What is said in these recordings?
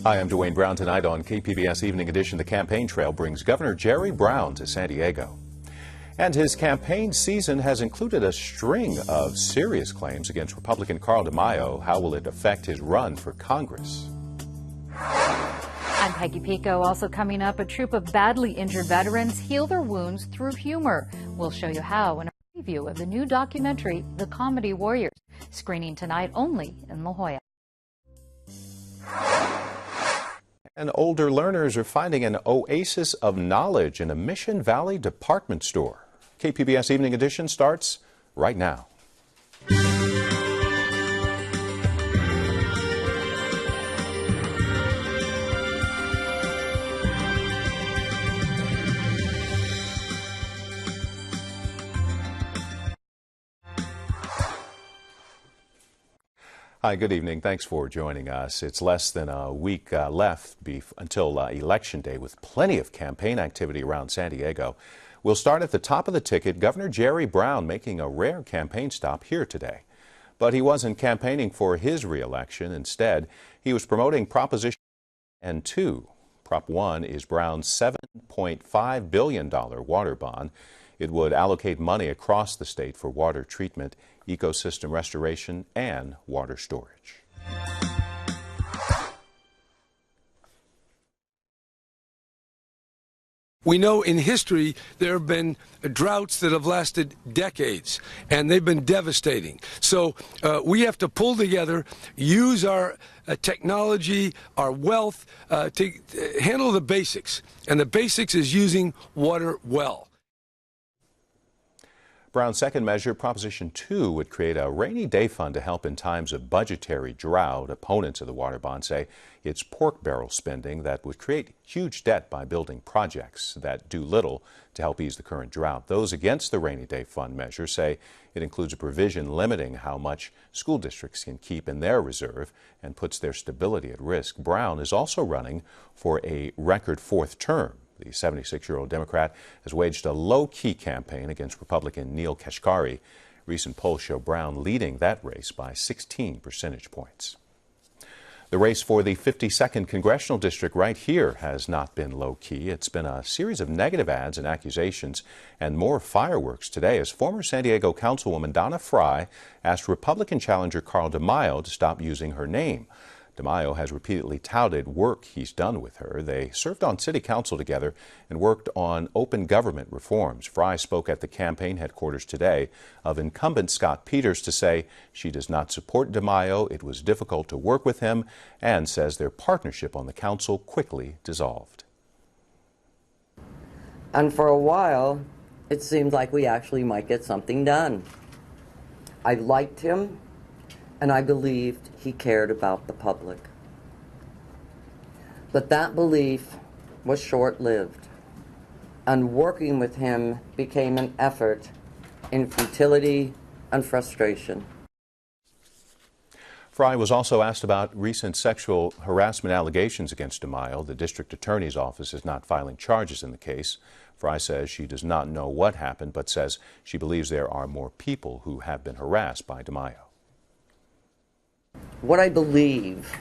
Hi, I'm Dwayne Brown. Tonight on KPBS Evening Edition, the campaign trail brings Governor Jerry Brown to San Diego. And his campaign season has included a string of serious claims against Republican Carl DeMaio. How will it affect his run for Congress? I'm Peggy Pico. Also coming up, a troop of badly injured veterans heal their wounds through humor. We'll show you how in a preview of the new documentary, The Comedy Warriors, screening tonight only in La Jolla. And older learners are finding an oasis of knowledge in a Mission Valley department store. KPBS Evening Edition starts right now. Hi, good evening. Thanks for joining us. It's less than a week left until Election Day, with plenty of campaign activity around San Diego. We'll start at the top of the ticket. Governor Jerry Brown making a rare campaign stop here today. But he wasn't campaigning for his re-election. Instead, he was promoting Proposition 2. Prop 1 is Brown's $7.5 billion water bond. It would allocate money across the state for water treatment, ecosystem restoration, and water storage. We know in history there have been droughts that have lasted decades, and they've been devastating. So we have to pull together, use our technology, our wealth to handle the basics. And the basics is using water well. Brown's second measure, Proposition 2, would create a rainy day fund to help in times of budgetary drought. Opponents of the water bond say it's pork barrel spending that would create huge debt by building projects that do little to help ease the current drought. Those against the rainy day fund measure say it includes a provision limiting how much school districts can keep in their reserve and puts their stability at risk. Brown is also running for a record fourth term. The 76-year-old Democrat has waged a low-key campaign against Republican Neil Kashkari. Recent polls show Brown leading that race by 16 percentage points. The race for the 52nd Congressional District right here has not been low-key. It's been a series of negative ads and accusations and more fireworks today as former San Diego Councilwoman Donna Fry asked Republican challenger Carl DeMaio to stop using her name. DeMaio has repeatedly touted work he's done with her. They served on city council together and worked on open government reforms. Fry spoke at the campaign headquarters today of incumbent Scott Peters to say she does not support DeMaio. It was difficult to work with him, and says their partnership on the council quickly dissolved. And for a while, it seemed like we actually might get something done. I liked him, and I believed he cared about the public. But that belief was short-lived, and working with him became an effort in futility and frustration. Fry was also asked about recent sexual harassment allegations against DeMaio. The district attorney's office is not filing charges in the case. Fry says she does not know what happened, but says she believes there are more people who have been harassed by DeMaio. What I believe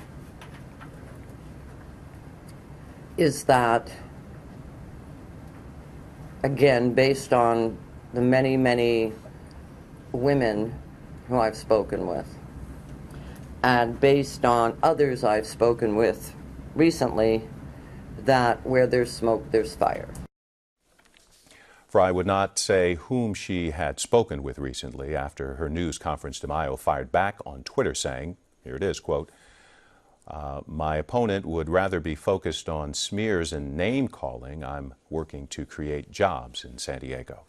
is that, again, based on the many, many women who I've spoken with, and based on others I've spoken with recently, that where there's smoke, there's fire. Fry would not say whom she had spoken with recently. After her news conference, DeMaio fired back on Twitter saying, here it is, quote, my opponent would rather be focused on smears and name-calling. I'm working to create jobs in San Diego.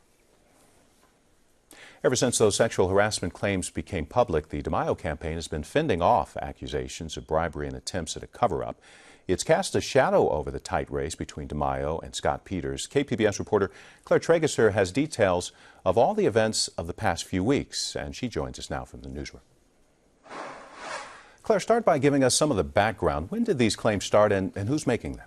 Ever since those sexual harassment claims became public, the DeMaio campaign has been fending off accusations of bribery and attempts at a cover-up. It's cast a shadow over the tight race between DeMaio and Scott Peters. KPBS reporter Claire Trageser has details of all the events of the past few weeks, and she joins us now from the newsroom. Claire, start by giving us some of the background. When did these claims start, and who's making them?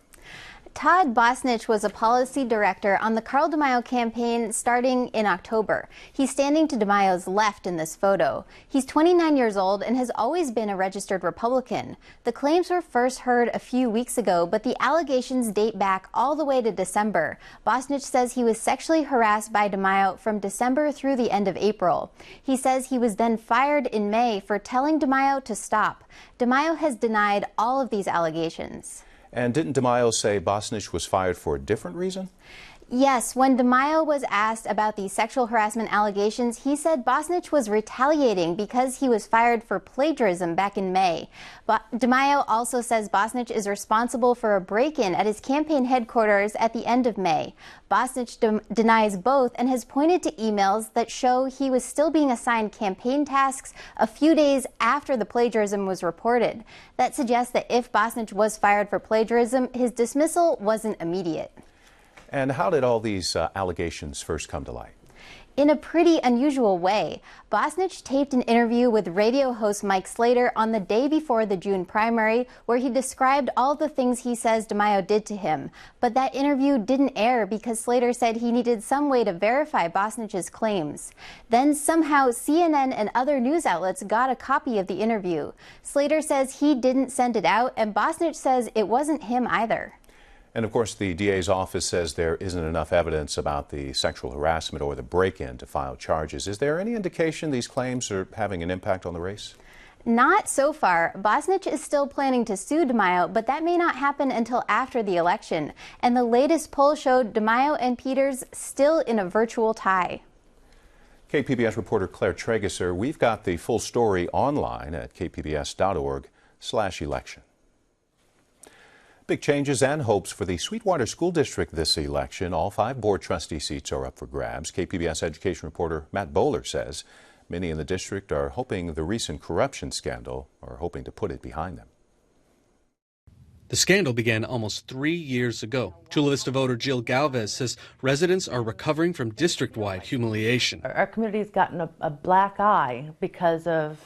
Todd Bosnich was a policy director on the Carl DeMaio campaign starting in October. He's standing to DeMaio's left in this photo. He's 29 years old and has always been a registered Republican. The claims were first heard a few weeks ago, but the allegations date back all the way to December. Bosnich says he was sexually harassed by DeMaio from December through the end of April. He says he was then fired in May for telling DeMaio to stop. DeMaio has denied all of these allegations. And didn't DeMaio say Bosnich was fired for a different reason? Yes, when DeMaio was asked about the sexual harassment allegations, he said Bosnich was retaliating because he was fired for plagiarism back in May. But DeMaio also says Bosnich is responsible for a break-in at his campaign headquarters at the end of May. Bosnich denies both and has pointed to emails that show he was still being assigned campaign tasks a few days after the plagiarism was reported. That suggests that if Bosnich was fired for plagiarism, his dismissal wasn't immediate. And how did all these allegations first come to light? In a pretty unusual way. Bosnich taped an interview with radio host Mike Slater on the day before the June primary, where he described all the things he says DeMaio did to him. But that interview didn't air because Slater said he needed some way to verify Bosnich's claims. Then somehow CNN and other news outlets got a copy of the interview. Slater says he didn't send it out, and Bosnich says it wasn't him either. And of course, the DA's office says there isn't enough evidence about the sexual harassment or the break-in to file charges. Is there any indication these claims are having an impact on the race? Not so far. Bosnich is still planning to sue DeMaio, but that may not happen until after the election. And the latest poll showed DeMaio and Peters still in a virtual tie. KPBS reporter Claire Trageser, we've got the full story online at kpbs.org/election. Big changes and hopes for the Sweetwater School District this election. All 5 board trustee seats are up for grabs. KPBS education reporter Matt Bowler says many in the district are hoping the recent corruption scandal are hoping to put it behind them. The scandal began almost 3 years ago. Chula Vista voter Jill Galvez says residents are recovering from district-wide humiliation. Our community's gotten a black eye because of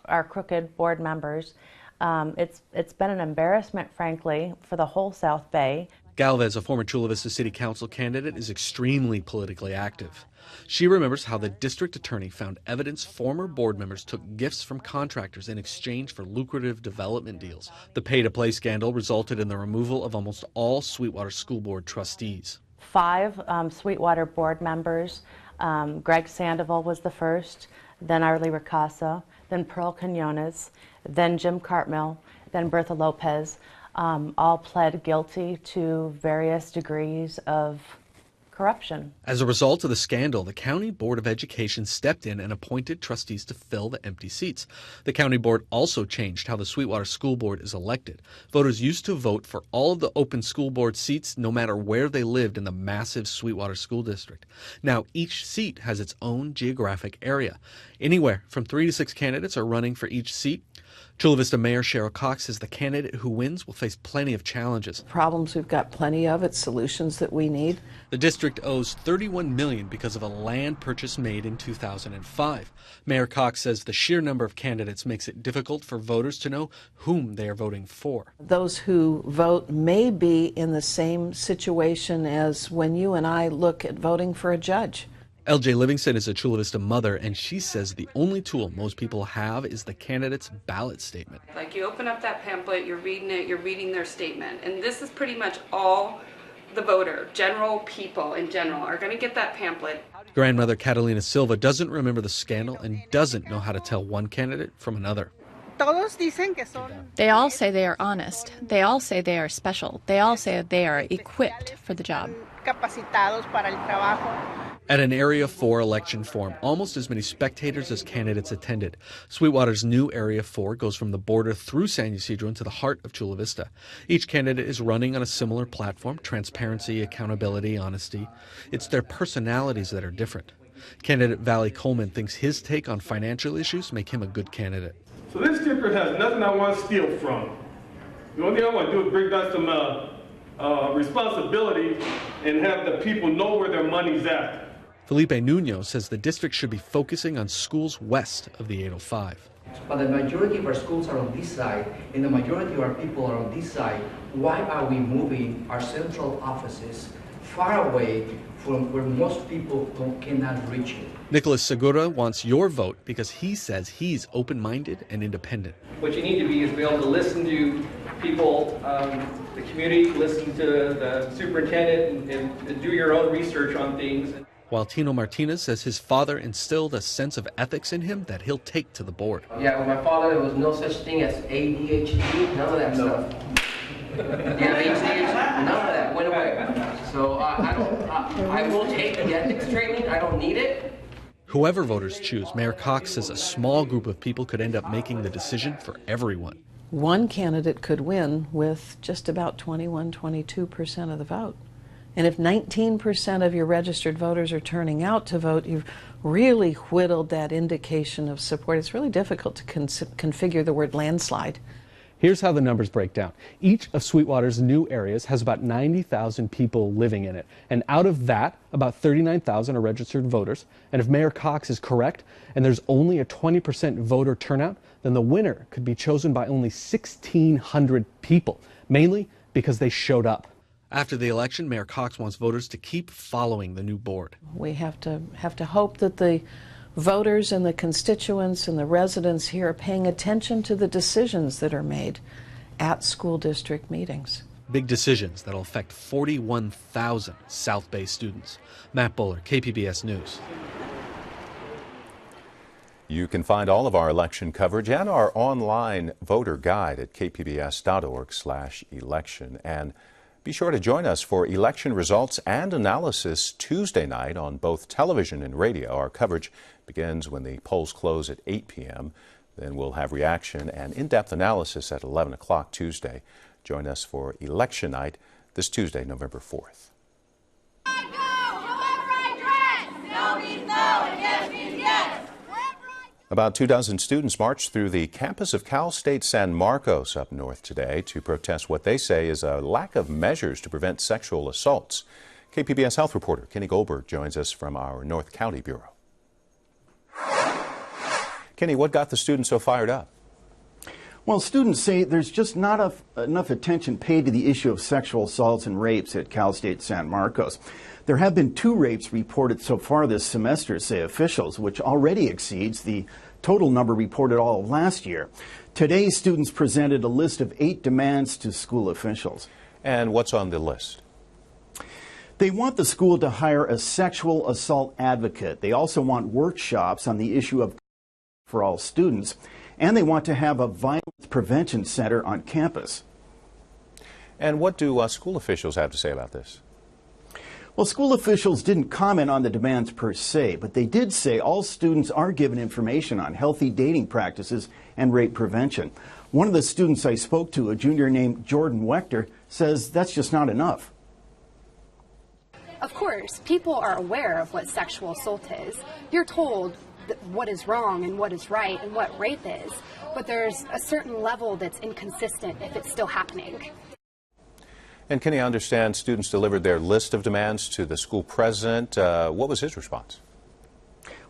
our crooked board members. It's been an embarrassment, frankly, for the whole South Bay. Galvez, a former Chula Vista City Council candidate, is extremely politically active. She remembers how the district attorney found evidence former board members took gifts from contractors in exchange for lucrative development deals. The pay-to-play scandal resulted in the removal of almost all Sweetwater School Board trustees. 5 Sweetwater board members. Greg Sandoval was the first, then Arlie Ricasa, then Pearl Quinones, then Jim Cartmill, then Bertha Lopez, all pled guilty to various degrees of corruption. As a result of the scandal, the County Board of Education stepped in and appointed trustees to fill the empty seats. The County Board also changed how the Sweetwater School Board is elected. Voters used to vote for all of the open school board seats no matter where they lived in the massive Sweetwater School District. Now each seat has its own geographic area. Anywhere from 3 to 6 candidates are running for each seat. Chula Vista Mayor Cheryl Cox says the candidate who wins will face plenty of challenges. Problems we've got plenty of, it's solutions that we need. The district owes $31 million because of a land purchase made in 2005. Mayor Cox says the sheer number of candidates makes it difficult for voters to know whom they are voting for. Those who vote may be in the same situation as when you and I look at voting for a judge. LJ Livingston is a Chula Vista mother, and she says the only tool most people have is the candidate's ballot statement. Like, you open up that pamphlet, you're reading it, you're reading their statement, and this is pretty much all the voter, general people in general, are going to get that pamphlet. Grandmother Catalina Silva doesn't remember the scandal and doesn't know how to tell one candidate from another. They all say they are honest. They all say they are special. They all say they are equipped for the job. At an Area 4 election forum, almost as many spectators as candidates attended. Sweetwater's new Area 4 goes from the border through San Ysidro into the heart of Chula Vista. Each candidate is running on a similar platform: transparency, accountability, honesty. It's their personalities that are different. Candidate Valley Coleman thinks his take on financial issues make him a good candidate. So this district has nothing I want to steal from. The only thing I want to do is bring back some responsibility and have the people know where their money's at. Felipe Nuno says the district should be focusing on schools west of the 805. But the majority of our schools are on this side, and the majority of our people are on this side. Why are we moving our central offices far away from where most people cannot reach it? Nicholas Segura wants your vote because he says he's open-minded and independent. What you need to be is be able to listen to people, the community, listen to the superintendent, and do your own research on things. While Tino Martinez says his father instilled a sense of ethics in him that he'll take to the board. Yeah, with my father, there was no such thing as ADHD, none of that stuff. Yeah, ADHD, none of that went away. So I will take the ethics training. I don't need it. Whoever voters choose, Mayor Cox says a small group of people could end up making the decision for everyone. One candidate could win with just about 22% of the vote. And if 19% of your registered voters are turning out to vote, you've really whittled that indication of support. It's really difficult to configure the word landslide. Here's how the numbers break down. Each of Sweetwater's new areas has about 90,000 people living in it. And out of that, about 39,000 are registered voters. And if Mayor Cox is correct, and there's only a 20% voter turnout, then the winner could be chosen by only 1,600 people, mainly because they showed up. After the election, Mayor Cox wants voters to keep following the new board. We have to hope that the voters and the constituents and the residents here are paying attention to the decisions that are made at school district meetings. Big decisions that'll affect 41,000 South Bay students. Matt Bowler, KPBS News. You can find all of our election coverage and our online voter guide at kpbs.org/election. And be sure to join us for election results and analysis Tuesday night on both television and radio. Our coverage begins when the polls close at 8 p.m. Then we'll have reaction and in-depth analysis at 11 o'clock Tuesday. Join us for election night this Tuesday, November 4th. About 24 students marched through the campus of Cal State San Marcos up north today to protest what they say is a lack of measures to prevent sexual assaults. KPBS health reporter Kenny Goldberg joins us from our North County Bureau. Kenny, what got the students so fired up? Well, students say there's just not enough attention paid to the issue of sexual assaults and rapes at Cal State San Marcos. There have been 2 rapes reported so far this semester, say officials, which already exceeds the total number reported all of last year. Today, students presented a list of 8 demands to school officials. And what's on the list? They want the school to hire a sexual assault advocate. They also want workshops on the issue of for all students. And they want to have a violence prevention center on campus. And what do school officials have to say about this? Well, school officials didn't comment on the demands per se, but they did say all students are given information on healthy dating practices and rape prevention. One of the students I spoke to, a junior named Jordan Wechter, says that's just not enough. Of course, people are aware of what sexual assault is. You're told what is wrong and what is right and what rape is, but there's a certain level that's inconsistent if it's still happening. And can you understand students delivered their list of demands to the school president? What was his response?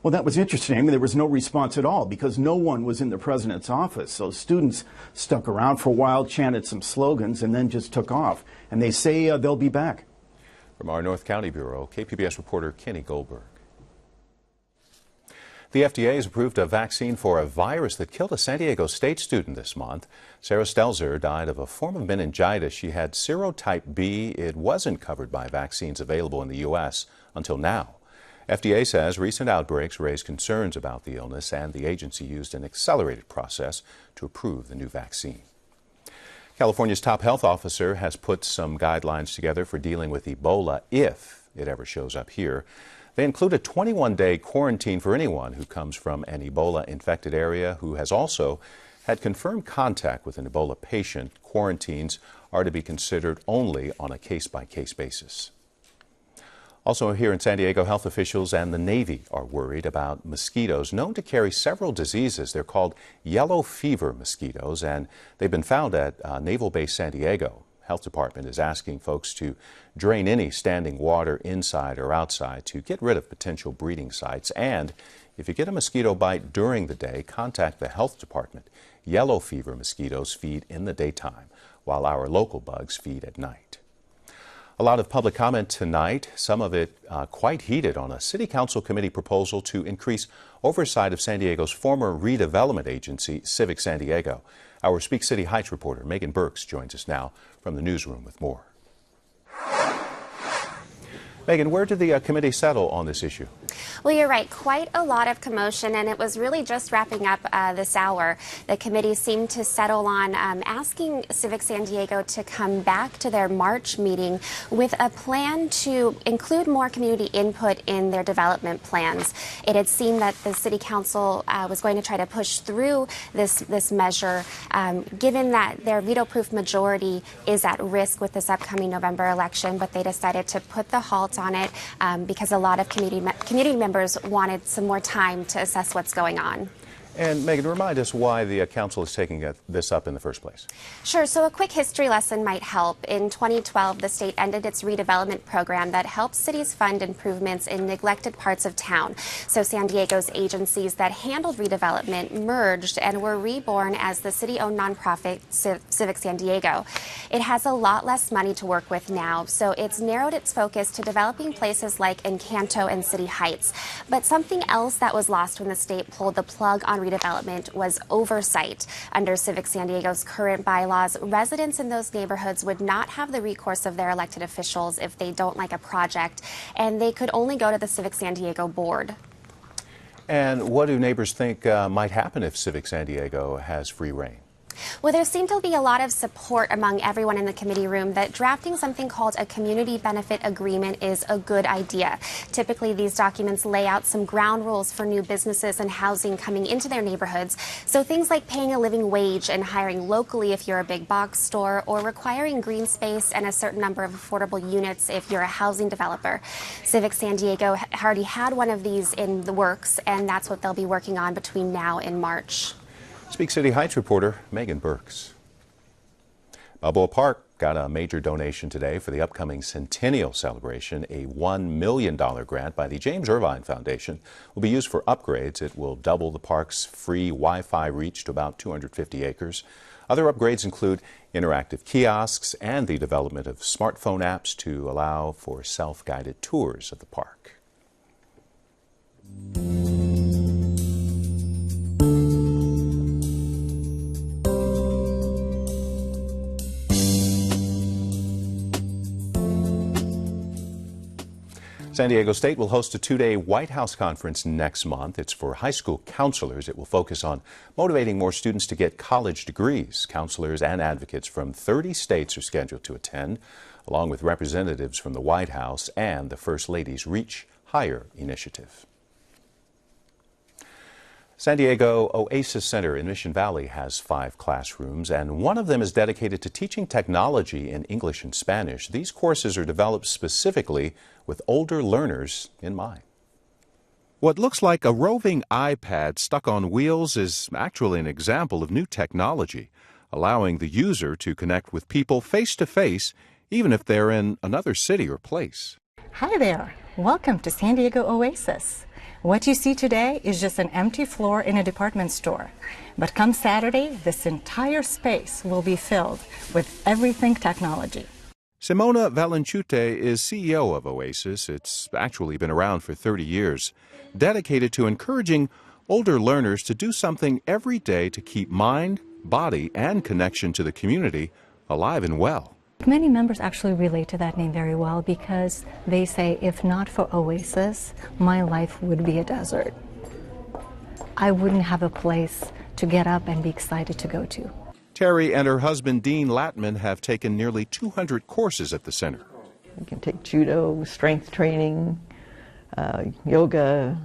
Well, that was interesting. There was no response at all because no one was in the president's office. So students stuck around for a while, chanted some slogans, and then just took off. And they say they'll be back. From our North County Bureau, KPBS reporter Kenny Goldberg. The FDA has approved a vaccine for a virus that killed a San Diego State student this month. Sarah Stelzer died of a form of meningitis. She had serotype B. It wasn't covered by vaccines available in the U.S. until now. FDA says recent outbreaks raised concerns about the illness, and the agency used an accelerated process to approve the new vaccine. California's top health officer has put some guidelines together for dealing with Ebola if it ever shows up here. They include a 21-day quarantine for anyone who comes from an Ebola-infected area who has also had confirmed contact with an Ebola patient. Quarantines are to be considered only on a case-by-case basis. Also here in San Diego, health officials and the Navy are worried about mosquitoes known to carry several diseases. They're called yellow fever mosquitoes, and they've been found at Naval Base San Diego. Health Department is asking folks to drain any standing water inside or outside to get rid of potential breeding sites. And If you get a mosquito bite during the day, contact the health department. Yellow fever mosquitoes feed in the daytime, while our local bugs feed at night. A lot of public comment tonight, some of it quite heated, on a City Council committee proposal to increase oversight of San Diego's former redevelopment agency, Civic San Diego. Our Speak City Heights reporter Megan Burks joins us now from the newsroom with more. Megan, where did the committee settle on this issue? Well, you're right. Quite a lot of commotion, and it was really just wrapping up this hour. The committee seemed to settle on asking Civic San Diego to come back to their March meeting with a plan to include more community input in their development plans. It had seemed that the City Council was going to try to push through this measure, given that their veto-proof majority is at risk with this upcoming November election, but they decided to put the halt on it because a lot of community members wanted some more time to assess what's going on. And Megan, remind us why the council is taking this up in the first place. Sure. So a quick history lesson might help. In 2012, the state ended its redevelopment program that helps cities fund improvements in neglected parts of town. So San Diego's agencies that handled redevelopment merged and were reborn as the city-owned nonprofit Civic San Diego. It has a lot less money to work with now, so it's narrowed its focus to developing places like Encanto and City Heights. But something else that was lost when the state pulled the plug on redevelopment was oversight. Under Civic San Diego's current bylaws, residents in those neighborhoods would not have the recourse of their elected officials if they don't like a project, and they could only go to the Civic San Diego board. And what do neighbors think might happen if Civic San Diego has free rein? Well, there seemed to be a lot of support among everyone in the committee room that drafting something called a community benefit agreement is a good idea. Typically, these documents lay out some ground rules for new businesses and housing coming into their neighborhoods. So things like paying a living wage and hiring locally if you're a big box store, or requiring green space and a certain number of affordable units if you're a housing developer. Civic San Diego already had one of these in the works, and that's what they'll be working on between now and March. Speak City Heights reporter Megan Burks. Balboa Park got a major donation today for the upcoming centennial celebration. A $1 million grant by the James Irvine Foundation will be used for upgrades. It will double the park's free Wi-Fi reach to about 250 acres. Other upgrades include interactive kiosks and the development of smartphone apps to allow for self-guided tours of the park. San Diego State will host a two-day White House conference next month. It's for high school counselors. It will focus on motivating more students to get college degrees. Counselors and advocates from 30 states are scheduled to attend, along with representatives from the White House and the First Lady's Reach Higher initiative. San Diego Oasis Center in Mission Valley has 5 classrooms, and one of them is dedicated to teaching technology in English and Spanish. These courses are developed specifically with older learners in mind. What looks like a roving iPad stuck on wheels is actually an example of new technology, allowing the user to connect with people face-to-face, even if they're in another city or place. Hi there. Welcome to San Diego Oasis. What you see today is just an empty floor in a department store. But come Saturday, this entire space will be filled with everything technology. Simona Valenchute is CEO of Oasis. It's actually been around for 30 years, dedicated to encouraging older learners to do something every day to keep mind, body, and connection to the community alive and well. Many members actually relate to that name very well because they say, if not for Oasis, my life would be a desert. I wouldn't have a place to get up and be excited to go to. Terry and her husband Dean Latman have taken nearly 200 courses at the center. You can take judo, strength training, yoga,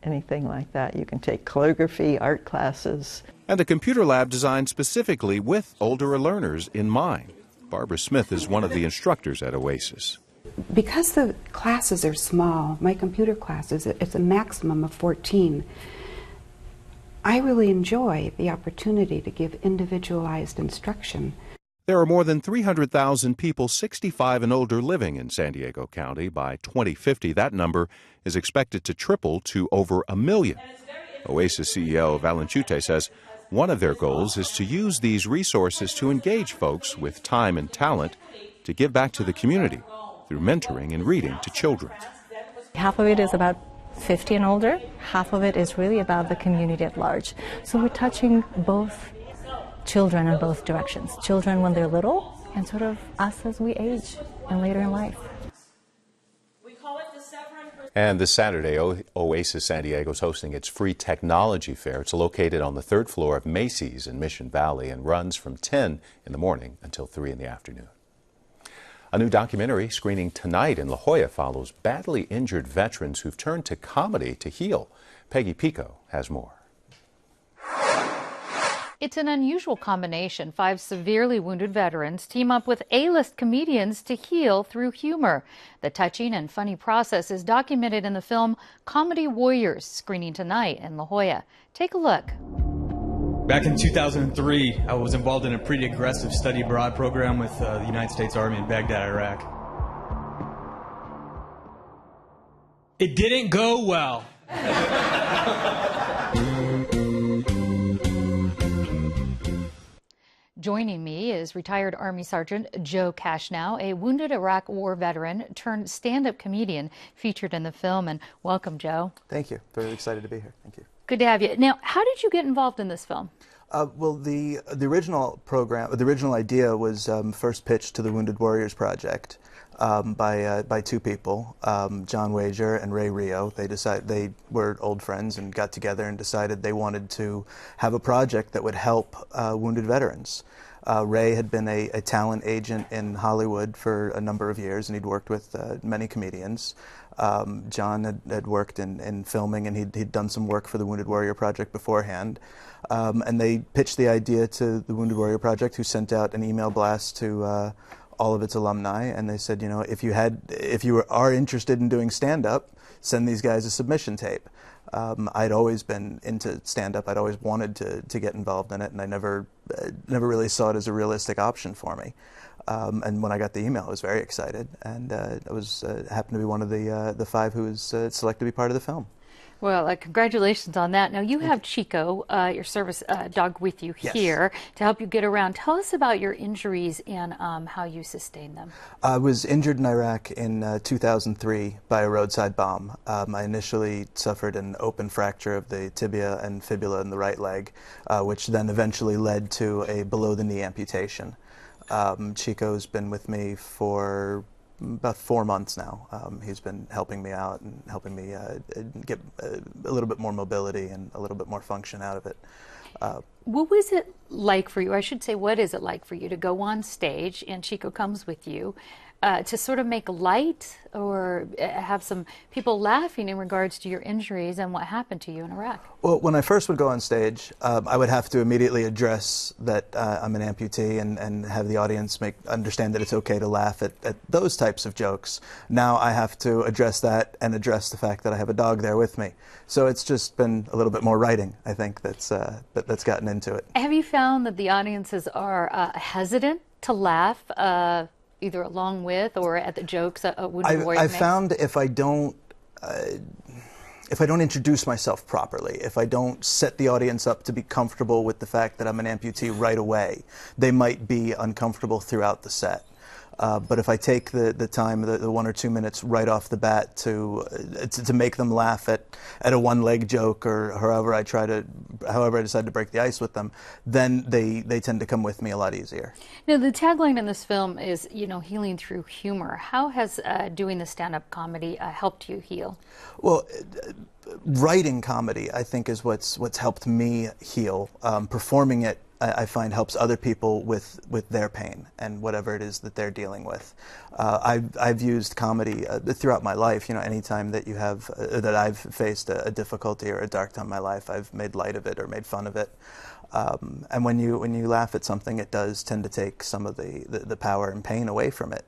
anything like that. You can take calligraphy, art classes. And a computer lab designed specifically with older learners in mind. Barbara Smith is one of the instructors at Oasis. Because the classes are small, my computer classes, it's a maximum of 14. I really enjoy the opportunity to give individualized instruction. There are more than 300,000 people 65 and older living in San Diego County. By 2050, that number is expected to triple to over 1 million. Oasis CEO Valenchute says one of their goals is to use these resources to engage folks with time and talent to give back to the community through mentoring and reading to children. Half of it is about 50 and older, half of it is really about the community at large. So we're touching both children in both directions. Children when they're little, and sort of us as we age and later in life. And this Saturday, Oasis San Diego is hosting its free technology fair. It's located on the 3rd floor of Macy's in Mission Valley and runs from 10 in the morning until 3 in the afternoon. A new documentary screening tonight in La Jolla follows badly injured veterans who've turned to comedy to heal. Peggy Pico has more. It's an unusual combination. 5 severely wounded veterans team up with A-list comedians to heal through humor. The touching and funny process is documented in the film Comedy Warriors, screening tonight in La Jolla. Take a look. Back in 2003, I was involved in a pretty aggressive study abroad program with the United States Army in Baghdad, Iraq. It didn't go well. Joining me is retired Army Sergeant Joe Cashnow, a wounded Iraq War veteran turned stand-up comedian featured in the film. And welcome, Joe. Thank you. Very excited to be here. Thank you. Good to have you. Now, how did you get involved in this film? Well, the original program, the original idea was first pitched to the Wounded Warriors Project by 2 people, John Wager and Ray Rio. They were old friends and got together and decided they wanted to have a project that would help wounded veterans. Ray had been a talent agent in Hollywood for a number of years, and he'd worked with many comedians. John had worked in filming, and he'd done some work for the Wounded Warrior Project beforehand. And they pitched the idea to the Wounded Warrior Project, who sent out an email blast to all of its alumni, and they said, you know, if you are interested in doing stand-up, send these guys a submission tape. I'd always been into stand-up. I'd always wanted to get involved in it, and I never really saw it as a realistic option for me. And when I got the email, I was very excited, and I happened to be one of the 5 who was selected to be part of the film. Well, congratulations on that. Now, you have Chico, your service dog, with you here to help you get around. Tell us about your injuries and how you sustained them. I was injured in Iraq in 2003 by a roadside bomb. I initially suffered an open fracture of the tibia and fibula in the right leg, which then eventually led to a below-the-knee amputation. Chico's been with me for about 4 months now. He's been helping me out and helping me get a little bit more mobility and a little bit more function out of it. What was it like for you? I should say, what is it like for you to go on stage and Chico comes with you to sort of make light or have some people laughing in regards to your injuries and what happened to you in Iraq? Well, when I first would go on stage, I would have to immediately address that I'm an amputee and have the audience understand that it's okay to laugh at those types of jokes. Now I have to address that and address the fact that I have a dog there with me. So it's just been a little bit more writing, I think, that's gotten into it. Have you found that the audiences are hesitant to laugh either along with or at the jokes a Wounded Warrior makes? I found if I don't introduce myself properly, if I don't set the audience up to be comfortable with the fact that I'm an amputee right away, they might be uncomfortable throughout the set. But if I take the time, the 1 or 2 minutes right off the bat to make them laugh at a one-leg joke or however I decide to break the ice with them, then they tend to come with me a lot easier. Now, the tagline in this film is, you know, healing through humor. How has doing the stand-up comedy helped you heal? Well, writing comedy, I think, is what's helped me heal. Performing it, I find, helps other people with their pain and whatever it is that they're dealing with. I've used comedy throughout my life. You know, anytime that that I've faced a difficulty or a dark time in my life, I've made light of it or made fun of it. And when you laugh at something, it does tend to take some of the power and pain away from it.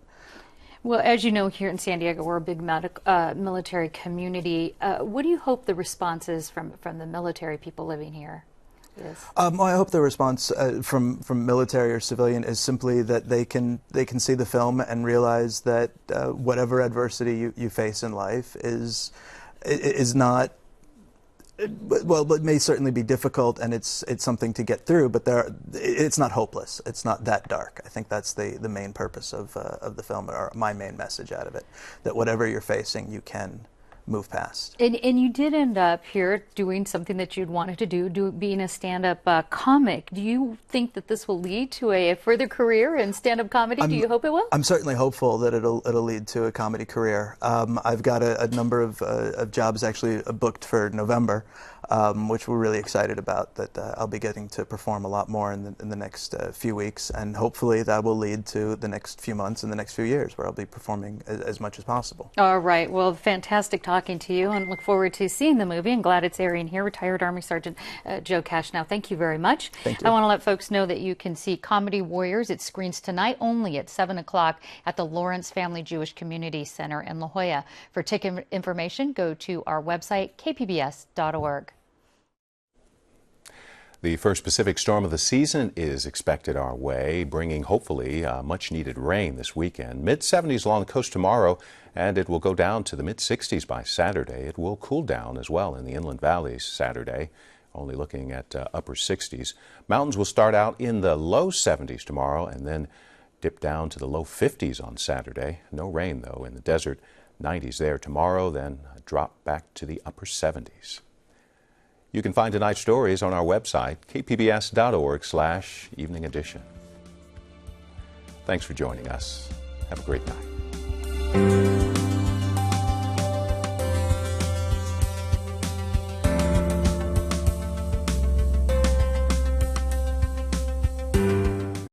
Well, as you know, here in San Diego, we're a big military community. What do you hope the response is from the military people living here? this? Well, I hope the response from military or civilian is simply that they can see the film and realize that whatever adversity you face in life is not. Well, it may certainly be difficult, and it's something to get through, but it's not hopeless. It's not that dark. I think that's the main purpose of the film, or my main message out of it, that whatever you're facing, you can move past. And you did end up here doing something that you'd wanted to do being a stand-up comic. Do you think that this will lead to a further career in stand-up comedy? Do you hope it will? I'm certainly hopeful that it'll lead to a comedy career. I've got a number of jobs actually booked for November, which we're really excited about, that I'll be getting to perform a lot more in the next few weeks, and hopefully that will lead to the next few months and the next few years where I'll be performing as much as possible. All right. Well, fantastic talking to you, and look forward to seeing the movie, and glad it's airing here. Retired Army Sergeant Joe Cashnow, thank you very much. Thank you. I want to let folks know that you can see Comedy Warriors. It screens tonight only at 7 o'clock at the Lawrence Family Jewish Community Center in La Jolla. For ticket information, go to our website, kpbs.org. The first Pacific storm of the season is expected our way, bringing hopefully much-needed rain this weekend. Mid-70s along the coast tomorrow, and it will go down to the mid-60s by Saturday. It will cool down as well in the inland valleys Saturday, only looking at upper 60s. Mountains will start out in the low 70s tomorrow and then dip down to the low 50s on Saturday. No rain, though, in the desert. 90s there tomorrow, then drop back to the upper 70s. You can find tonight's stories on our website, kpbs.org/evening edition. Thanks for joining us. Have a great night.